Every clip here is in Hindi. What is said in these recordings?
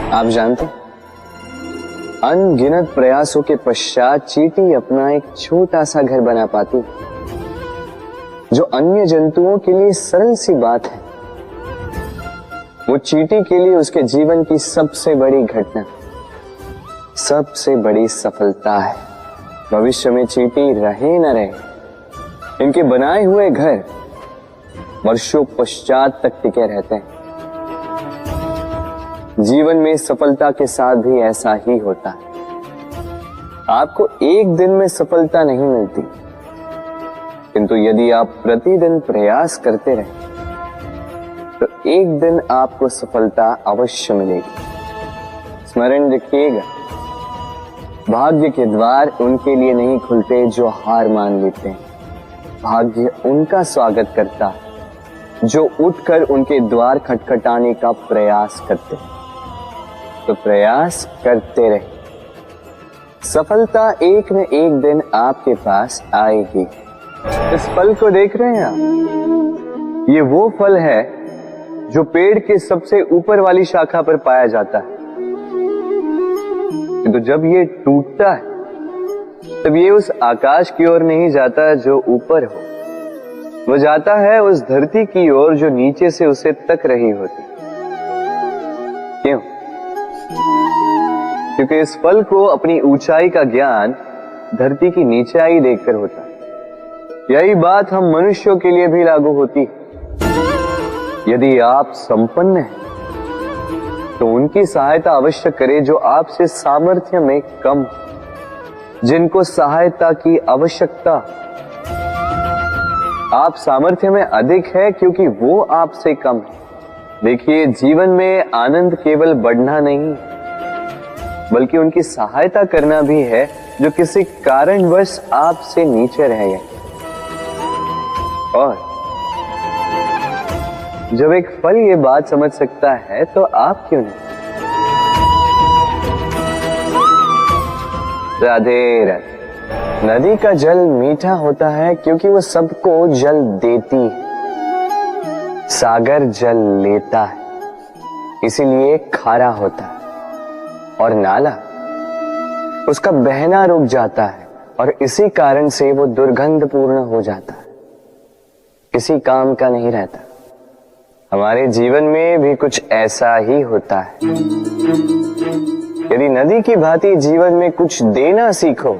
आप जानते हैं, अनगिनत प्रयासों के पश्चात चींटी अपना एक छोटा सा घर बना पाती, जो अन्य जंतुओं के लिए सरल सी बात है। वो चींटी के लिए उसके जीवन की सबसे बड़ी घटना, सबसे बड़ी सफलता है। भविष्य में चींटी रहे न रहे, इनके बनाए हुए घर वर्षों पश्चात तक टिके रहते हैं। जीवन में सफलता के साथ भी ऐसा ही होता है। आपको एक दिन में सफलता नहीं मिलती, किंतु यदि आप प्रतिदिन प्रयास करते रहे तो एक दिन आपको सफलता अवश्य मिलेगी। स्मरण रखिएगा, भाग्य के द्वार उनके लिए नहीं खुलते जो हार मान लेते हैं। भाग्य उनका स्वागत करता है जो उठकर उनके द्वार खटखटाने का प्रयास करते हैं। तो प्रयास करते रहे, सफलता एक न एक दिन आपके पास आएगी। इस फल को देख रहे हैं आप? ये वो फल है जो पेड़ के सबसे ऊपर वाली शाखा पर पाया जाता है। तो जब ये टूटता है तब ये उस आकाश की ओर नहीं जाता जो ऊपर हो, वो जाता है उस धरती की ओर जो नीचे से उसे तक रही होती। क्यों? क्योंकि इस फल को अपनी ऊंचाई का ज्ञान धरती की नीचाई देखकर होता है। यही बात हम मनुष्यों के लिए भी लागू होती है। यदि आप संपन्न हैं तो उनकी सहायता अवश्य करें जो आपसे सामर्थ्य में कम, जिनको सहायता की आवश्यकता। आप सामर्थ्य में अधिक है क्योंकि वो आपसे कम है। देखिए, जीवन में आनंद केवल बढ़ना नहीं बल्कि उनकी सहायता करना भी है जो किसी कारणवश आपसे नीचे रह गए। और जब एक फल ये बात समझ सकता है तो आप क्यों नहीं? राधे राधे। नदी का जल मीठा होता है क्योंकि वो सबको जल देती है। सागर जल लेता है इसीलिए खारा होता है। और नाला उसका बहना रुक जाता है और इसी कारण से वो दुर्गंधपूर्ण हो जाता है, किसी काम का नहीं रहता। हमारे जीवन में भी कुछ ऐसा ही होता है। यदि नदी की भांति जीवन में कुछ देना सीखो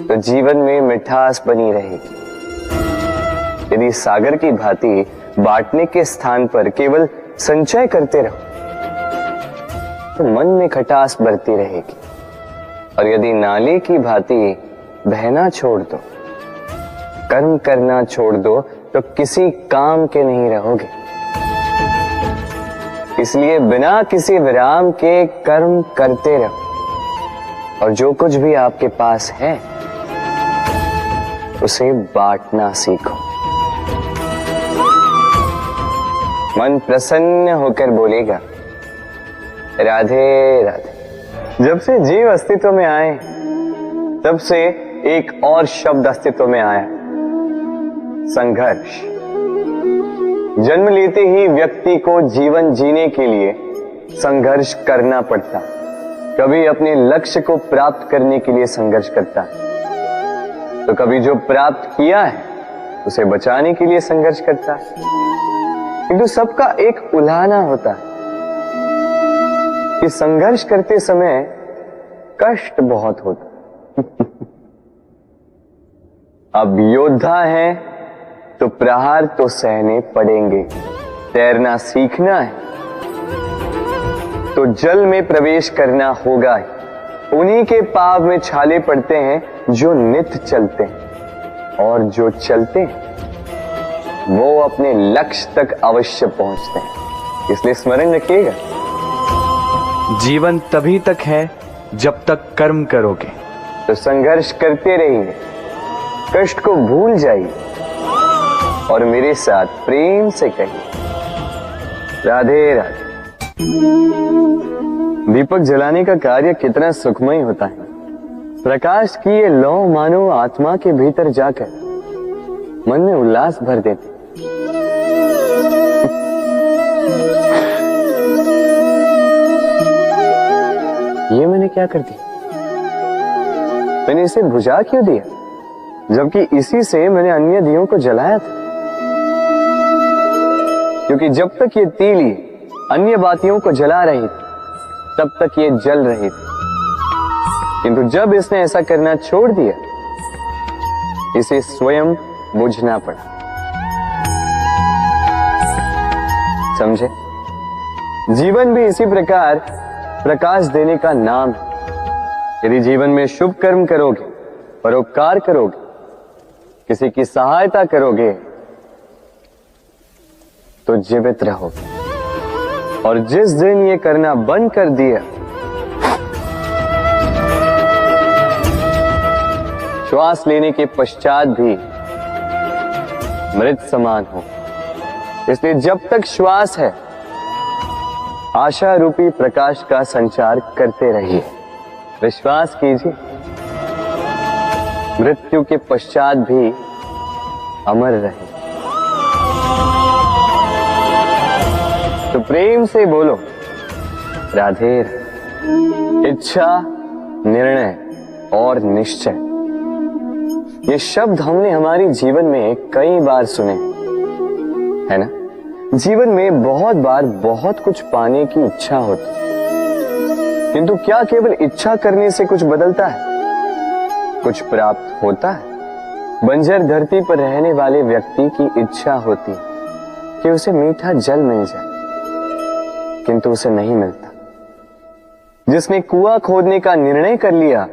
तो जीवन में मिठास बनी रहेगी। यदि सागर की भांति बांटने के स्थान पर केवल संचय करते रहो तो मन में खटास बढ़ती रहेगी। और यदि नाले की भांति बहना छोड़ दो, कर्म करना छोड़ दो तो किसी काम के नहीं रहोगे। इसलिए बिना किसी विराम के कर्म करते रहो और जो कुछ भी आपके पास है उसे बांटना सीखो। मन प्रसन्न होकर बोलेगा राधे राधे। जब से जीव अस्तित्व में आए तब से एक और शब्द अस्तित्व में आया, संघर्ष। जन्म लेते ही व्यक्ति को जीवन जीने के लिए संघर्ष करना पड़ता। कभी अपने लक्ष्य को प्राप्त करने के लिए संघर्ष करता है तो कभी जो प्राप्त किया है उसे बचाने के लिए संघर्ष करता है। किंतु सबका एक उल्हाना होता है कि संघर्ष करते समय कष्ट बहुत होता। अब योद्धा है तो प्रहार तो सहने पड़ेंगे। तैरना सीखना है तो जल में प्रवेश करना होगा। उन्हीं के पाव में छाले पड़ते हैं जो नित्य चलते हैं, और जो चलते हैं वो अपने लक्ष्य तक अवश्य पहुंचते हैं। इसलिए स्मरण रखिएगा, जीवन तभी तक है जब तक कर्म करोगे। तो संघर्ष करते रहिए, कष्ट को भूल जाइए और मेरे साथ प्रेम से कहिए राधे राधे। दीपक जलाने का कार्य कितना सुखमय होता है। प्रकाश की ये लौ मानो आत्मा के भीतर जाकर मन में उल्लास भर देती। मैंने क्या कर दिया? मैंने इसे बुझा क्यों दिया, जबकि इसी से मैंने अन्य दियों को जलाया था? क्योंकि जब तक ये तीली अन्य बातियों को जला रही थी, तब तक ये जल रही थी। किंतु जब इसने ऐसा करना छोड़ दिया, इसे स्वयं बुझना पड़ा। समझे? जीवन भी इसी प्रकार प्रकाश देने का नाम है। यदि जीवन में शुभ कर्म करोगे, परोपकार करोगे, किसी की सहायता करोगे, तो जीवित रहोगे। और जिस दिन ये करना बंद कर दिया, श्वास लेने के पश्चात भी मृत समान हो। इसलिए जब तक श्वास है, आशा रूपी प्रकाश का संचार करते रहिए। विश्वास कीजिए, मृत्यु के पश्चात भी अमर रहे। तो प्रेम से बोलो राधे राधे। इच्छा, निर्णय और निश्चय, ये शब्द हमने हमारे जीवन में कई बार सुने, है ना? जीवन में बहुत बार बहुत कुछ पाने की इच्छा होती, किंतु क्या केवल इच्छा करने से कुछ बदलता है? कुछ प्राप्त होता है? बंजर धरती पर रहने वाले व्यक्ति की इच्छा होती कि उसे मीठा जल मिल जाए, किंतु उसे नहीं मिलता। जिसने कुआं खोदने का निर्णय कर लिया,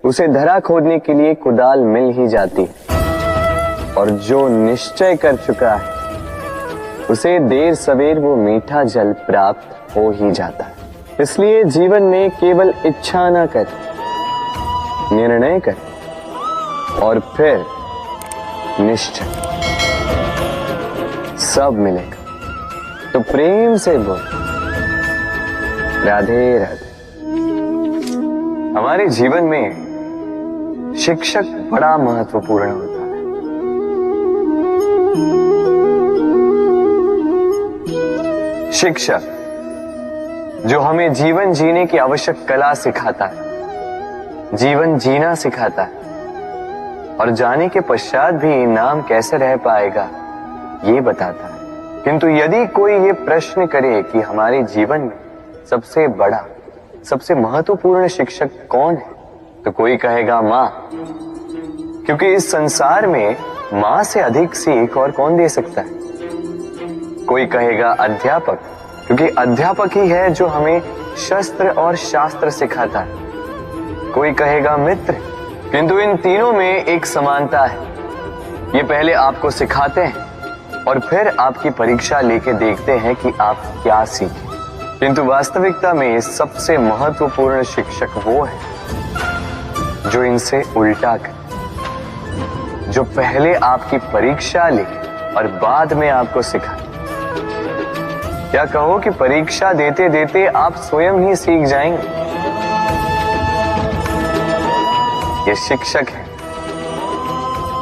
उसे धरा खोदने के लिए कुदाल मिल ही जाती है। और जो निश्चय कर चुका है, उसे देर सवेर वो मीठा जल प्राप्त हो ही जाता है। इसलिए जीवन में केवल इच्छा ना कर, निर्णय कर और फिर निश्चय, सब मिलेगा। तो प्रेम से बोल राधे राधे। हमारे जीवन में शिक्षक बड़ा महत्वपूर्ण होता है। शिक्षक जो हमें जीवन जीने की आवश्यक कला सिखाता है, जीवन जीना सिखाता है, और जाने के पश्चात भी नाम कैसे रह पाएगा ये बताता है। किंतु यदि कोई ये प्रश्न करे कि हमारे जीवन में सबसे बड़ा, सबसे महत्वपूर्ण शिक्षक कौन है, तो कोई कहेगा मां, क्योंकि इस संसार में मां से अधिक सीख और कौन दे सकता है। कोई कहेगा अध्यापक, क्योंकि अध्यापक ही है जो हमें शस्त्र और शास्त्र सिखाता है। कोई कहेगा मित्र, किंतु इन तीनों में एक समानता है। ये पहले आपको सिखाते हैं और फिर आपकी परीक्षा लेके देखते हैं कि आप क्या सीखे। किंतु वास्तविकता में सबसे महत्वपूर्ण शिक्षक वो है जो इनसे उल्टा करे, जो पहले आपकी परीक्षा ले और बाद में आपको सिखाए। क्या कहो कि परीक्षा देते देते आप स्वयं ही सीख जाएंगे। ये शिक्षक है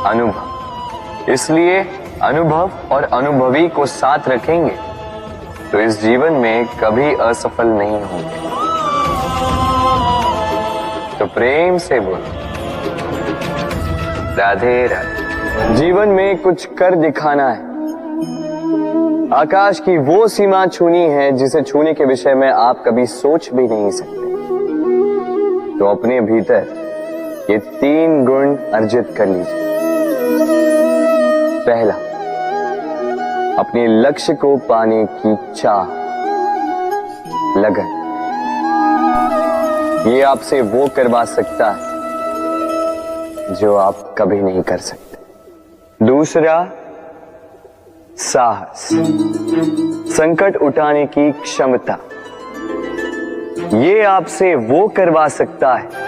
अनुभव। इसलिए अनुभव और अनुभवी को साथ रखेंगे तो इस जीवन में कभी असफल नहीं होंगे। तो प्रेम से बोलो राधे राधे। जीवन में कुछ कर दिखाना है। आकाश की वो सीमा छूनी है जिसे छूने के विषय में आप कभी सोच भी नहीं सकते। तो अपने भीतर ये 3 गुण अर्जित कर लीजिए। पहला, अपने लक्ष्य को पाने की चाह, लगन। ये आपसे वो करवा सकता है जो आप कभी नहीं कर सकते। दूसरा, साहस, संकट उठाने की क्षमता। ये आपसे वो करवा सकता है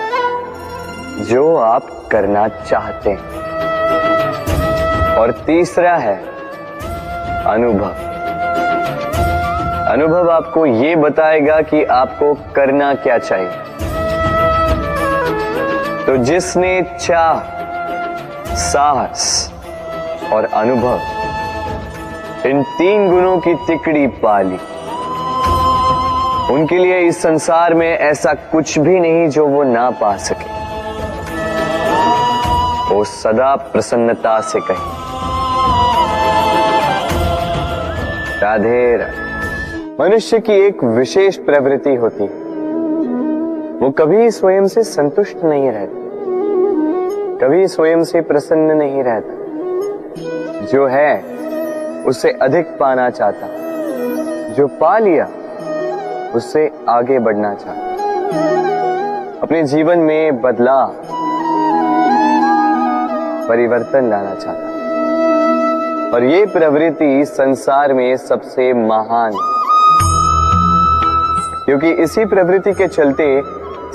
जो आप करना चाहते हैं। और तीसरा है अनुभव। अनुभव आपको ये बताएगा कि आपको करना क्या चाहिए। तो जिसने चाह, साहस और अनुभव, इन 3 गुणों की तिकड़ी पा ली, उनके लिए इस संसार में ऐसा कुछ भी नहीं जो वो ना पा सके। वो सदा प्रसन्नता से कहे राधे राधे। मनुष्य की एक विशेष प्रवृत्ति होती है, वो कभी स्वयं से संतुष्ट नहीं रहता, कभी स्वयं से प्रसन्न नहीं रहता। जो है उससे अधिक पाना चाहता, जो पा लिया उससे आगे बढ़ना चाहता, अपने जीवन में बदलाव परिवर्तन लाना चाहता। और ये प्रवृत्ति संसार में सबसे महान है, क्योंकि इसी प्रवृत्ति के चलते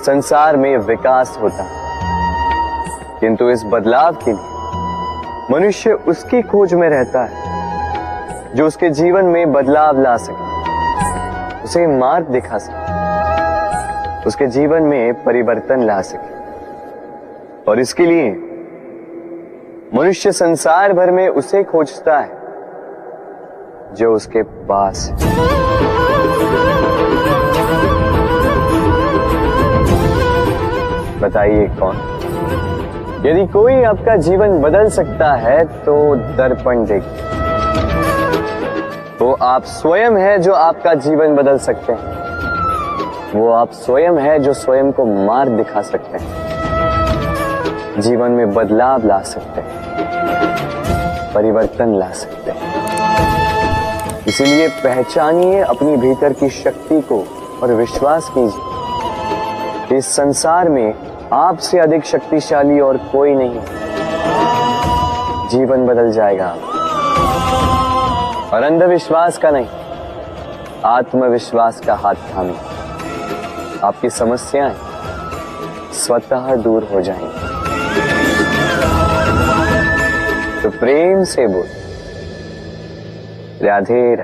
संसार में विकास होता है। किंतु इस बदलाव के लिए मनुष्य उसकी खोज में रहता है जो उसके जीवन में बदलाव ला सके, उसे मार्ग दिखा सके, उसके जीवन में परिवर्तन ला सके। और इसके लिए मनुष्य संसार भर में उसे खोजता है जो उसके पास है। बताइए कौन? यदि कोई आपका जीवन बदल सकता है तो दर्पण देखिए। वो आप स्वयं है जो आपका जीवन बदल सकते हैं। वो आप स्वयं है जो स्वयं को मार्ग दिखा सकते हैं, जीवन में बदलाव ला सकते हैं, परिवर्तन ला सकते हैं। इसीलिए पहचानिए अपनी भीतर की शक्ति को और विश्वास कीजिए कि इस संसार में आपसे अधिक शक्तिशाली और कोई नहीं। जीवन बदल जाएगा और अंधविश्वास का नहीं, आत्मविश्वास का हाथ थामिए। आपकी समस्याएं स्वतः दूर हो जाएंगी। तो प्रेम से बोल राधे राधे।